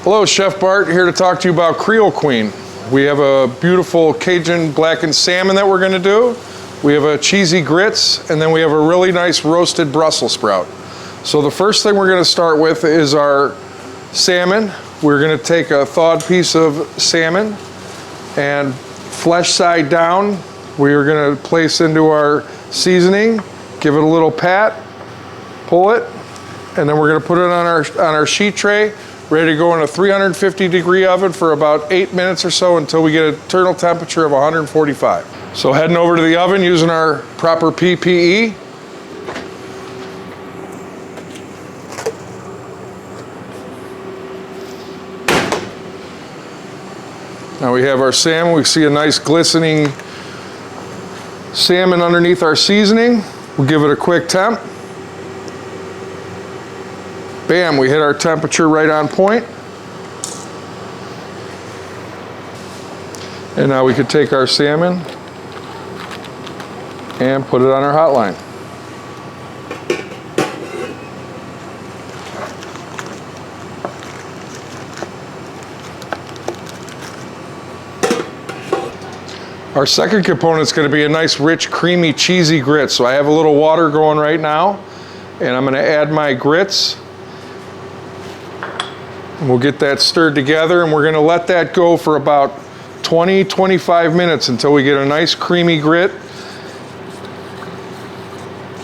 Hello, Chef Bart here to talk to you about Creole Queen. We have a beautiful Cajun blackened salmon that we're going to do. We have a cheesy grits, and then we have a really nice roasted Brussels sprout. So the first thing we're going to start with is our salmon. We're going to take a thawed piece of salmon and flesh side down, we are going to place into our seasoning, give it a little pat, pull it, and then we're going to put it on our sheet tray, ready to go in a 350-degree oven for about 8 minutes or so until we get a internal temperature of 145. So heading over to the oven using our proper PPE. Now we have our salmon. We see a nice glistening salmon underneath our seasoning. We'll give it a quick temp. Bam, we hit our temperature right on point. And now we could take our salmon and put it on our hotline. Our second component is going to be a nice, rich, creamy, cheesy grits. So I have a little water going right now, and I'm going to add my grits. And we'll get that stirred together, and we're going to let that go for about 20-25 minutes until we get a nice, creamy grit.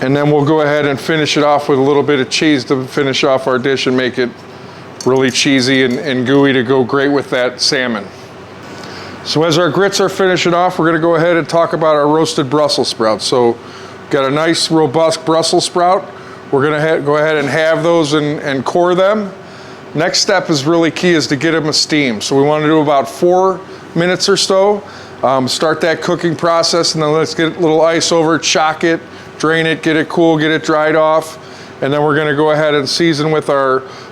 And then we'll go ahead and finish it off with a little bit of cheese to finish off our dish and make it really cheesy and gooey to go great with that salmon. So as our grits are finishing off, we're going to go ahead and talk about our roasted Brussels sprouts. So got a nice robust Brussels sprout. We're going to go ahead and have those and core them. Next step is really key, is to get them a steam. So we want to do about 4 minutes or so. Start that cooking process, and then let's get a little ice over it, shock it, drain it, get it cool, get it dried off. And then we're going to go ahead and season with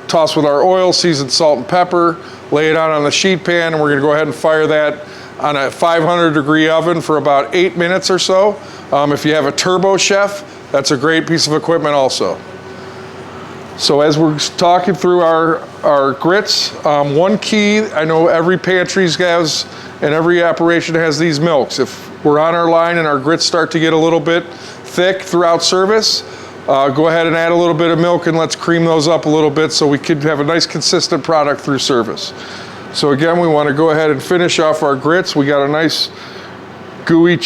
toss with our oil, seasoned salt and pepper, lay it out on the sheet pan, and we're going to go ahead and fire that on a 500-degree oven for about 8 minutes or so. If you have a turbo chef, that's a great piece of equipment also. So as we're talking through our grits, one key, I know every pantry has, and every operation has these milks. If we're on our line and our grits start to get a little bit thick throughout service, go ahead and add a little bit of milk and let's cream those up a little bit so we could have a nice consistent product through service. So again, we want to go ahead and finish off our grits. We got a nice gooey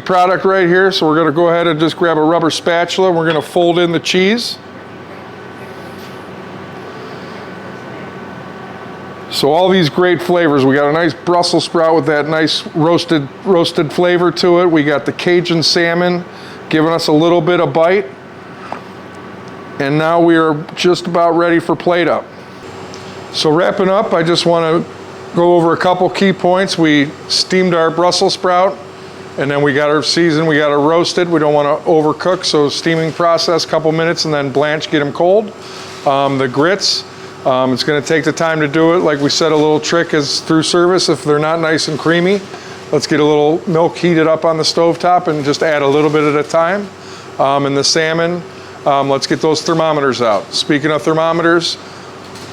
product right here. So we're going to go ahead and just grab a rubber spatula. We're going to fold in the cheese. So all these great flavors. We got a nice Brussels sprout with that nice roasted flavor to it. We got the Cajun salmon giving us a little bit of bite. And now we are just about ready for plate up. So wrapping up, I just want to go over a couple key points. We steamed our Brussels sprout, and then we got our seasoned, we got our roasted. We don't want to overcook, so steaming process, couple minutes, and then blanch, get them cold. The grits, it's going to take the time to do it. Like we said, a little trick is through service, if they're not nice and creamy, let's get a little milk heated up on the stovetop and just add a little bit at a time. And the salmon, let's get those thermometers out. Speaking of thermometers,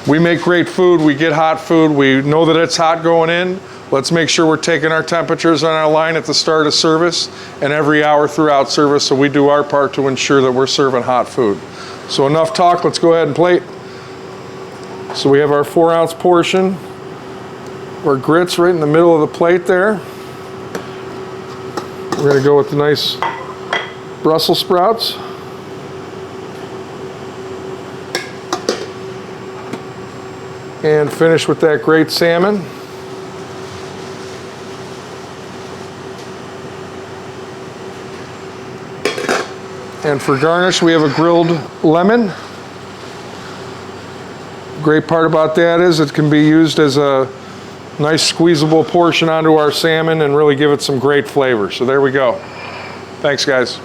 we make great food, we get hot food, we know that it's hot going in. Let's make sure we're taking our temperatures on our line at the start of service and every hour throughout service, so we do our part to ensure that we're serving hot food. So enough talk, let's go ahead and plate. So we have our 4-ounce portion, our grits right in the middle of the plate there. We're going to go with the nice Brussels sprouts. And finish with that great salmon. And for garnish, we have a grilled lemon. Great part about that is it can be used as a nice squeezable portion onto our salmon and really give it some great flavor. So there we go. Thanks, guys.